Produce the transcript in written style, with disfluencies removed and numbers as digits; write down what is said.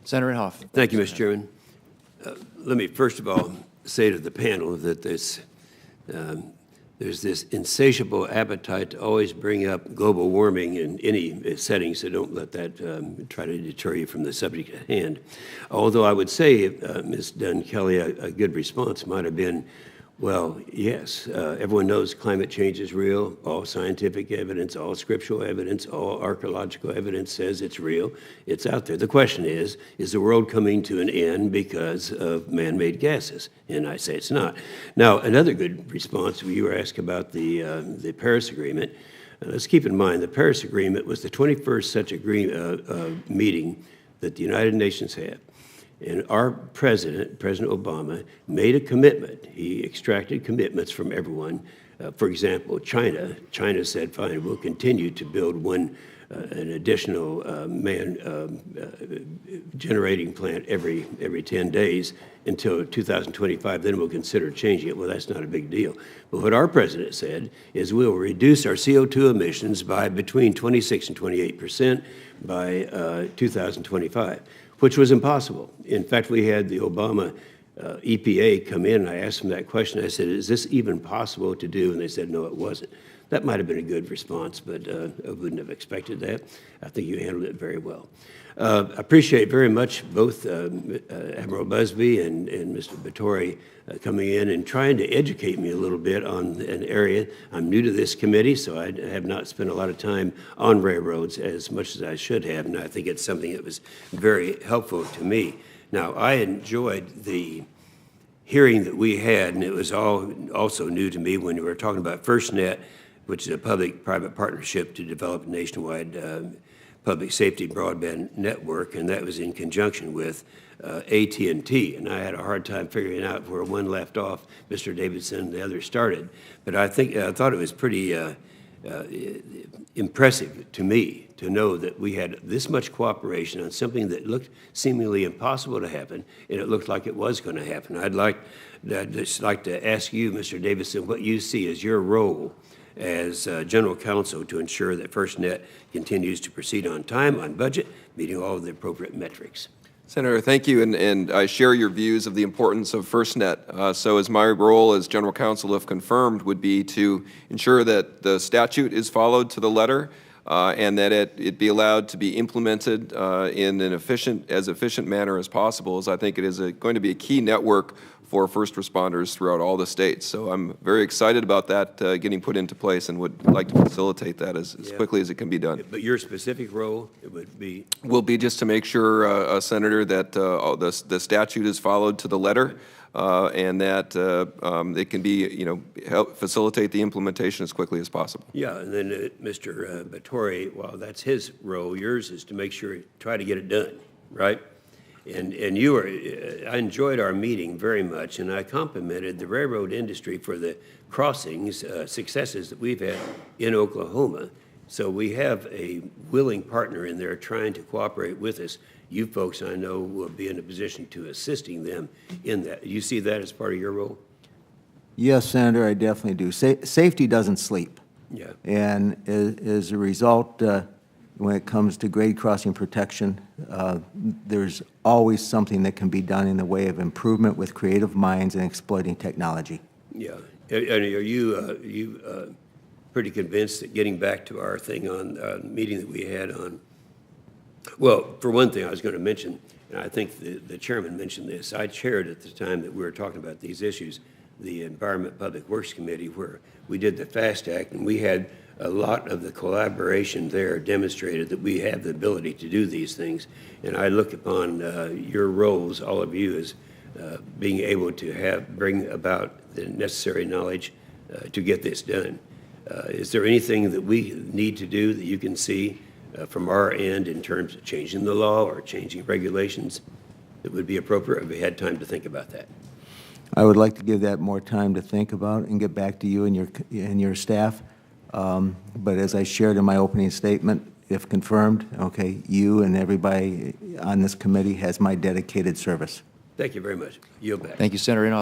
Senator Inhofe. Thank you, Mr. Chairman. Let me first of all say to the panel that there's this insatiable appetite to always bring up global warming in any setting, so don't let that try to deter you from the subject at hand. Although I would say, Ms. Dunn, Kelley, a good response might have been, well, yes, everyone knows climate change is real. All scientific evidence, all scriptural evidence, all archaeological evidence says it's real. It's out there. The question is the world coming to an end because of man-made gases? And I say it's not. Now, another good response, you were asked about the Paris Agreement. Let's keep in mind the Paris Agreement was the 21st such meeting that the United Nations had. And our president, President Obama, made a commitment. He extracted commitments from everyone. For example, China said, fine, we'll continue to build an additional generating plant every 10 days until 2025, then we'll consider changing it. Well, that's not a big deal. But what our president said is we'll reduce our CO2 emissions by between 26 and 28% by 2025. Which was impossible. In fact, we had the Obama EPA come in, and I asked them that question. I said, is this even possible to do? And they said, no, it wasn't. That might have been a good response, but I wouldn't have expected that. I think you handled it very well. I appreciate very much both Admiral Buzby and Mr. Batory coming in and trying to educate me a little bit on an area. I'm new to this committee, so I have not spent a lot of time on railroads as much as I should have, and I think it's something that was very helpful to me. Now, I enjoyed the hearing that we had, and it was also new to me when we were talking about FirstNet, which is a public-private partnership to develop a nationwide public safety broadband network, and that was in conjunction with AT&T. And I had a hard time figuring out where one left off, Mr. Davidson, and the other started. But I thought it was pretty impressive to me to know that we had this much cooperation on something that looked seemingly impossible to happen, and it looked like it was going to happen. I'd just like to ask you, Mr. Davidson, what you see as your role as General Counsel to ensure that FirstNet continues to proceed on time, on budget, meeting all of the appropriate metrics. Senator, thank you, and I share your views of the importance of FirstNet. So as my role as General Counsel, if confirmed, would be to ensure that the statute is followed to the letter and that it be allowed to be implemented in an as efficient manner as possible, as I think it is going to be a key network for first responders throughout all the states. So I'm very excited about that getting put into place and would like to facilitate that as quickly as it can be done. But your specific role will be just to make sure, Senator, that the statute is followed to the letter and that it can be, help facilitate the implementation as quickly as possible. Yeah, and then Mr. Batory, well, that's his role. Yours is to make sure, try to get it done, right? And I enjoyed our meeting very much, and I complimented the railroad industry for the crossings successes that we've had in Oklahoma. So we have a willing partner in there trying to cooperate with us. You folks, I know, will be in a position to assisting them in that. You see that as part of your role? Yes, Senator, I definitely do. Safety doesn't sleep. Yeah. And as a result, when it comes to grade crossing protection, there's always something that can be done in the way of improvement with creative minds and exploiting technology. Yeah. And are you pretty convinced that getting back to our thing on the meeting that we had on, well, for one thing I was going to mention, and I think the chairman mentioned this, I chaired at the time that we were talking about these issues, the Environment Public Works Committee, where we did the FAST Act, and we had a lot of the collaboration there demonstrated that we have the ability to do these things. And I look upon your roles, all of you, as being able to bring about the necessary knowledge to get this done. Is there anything that we need to do that you can see from our end in terms of changing the law or changing regulations that would be appropriate if we had time to think about that? I would like to give that more time to think about and get back to you and your staff. But as I shared in my opening statement, if confirmed, okay, you and everybody on this committee has my dedicated service. Thank you very much. Yield back. Thank you, Senator Inhofe.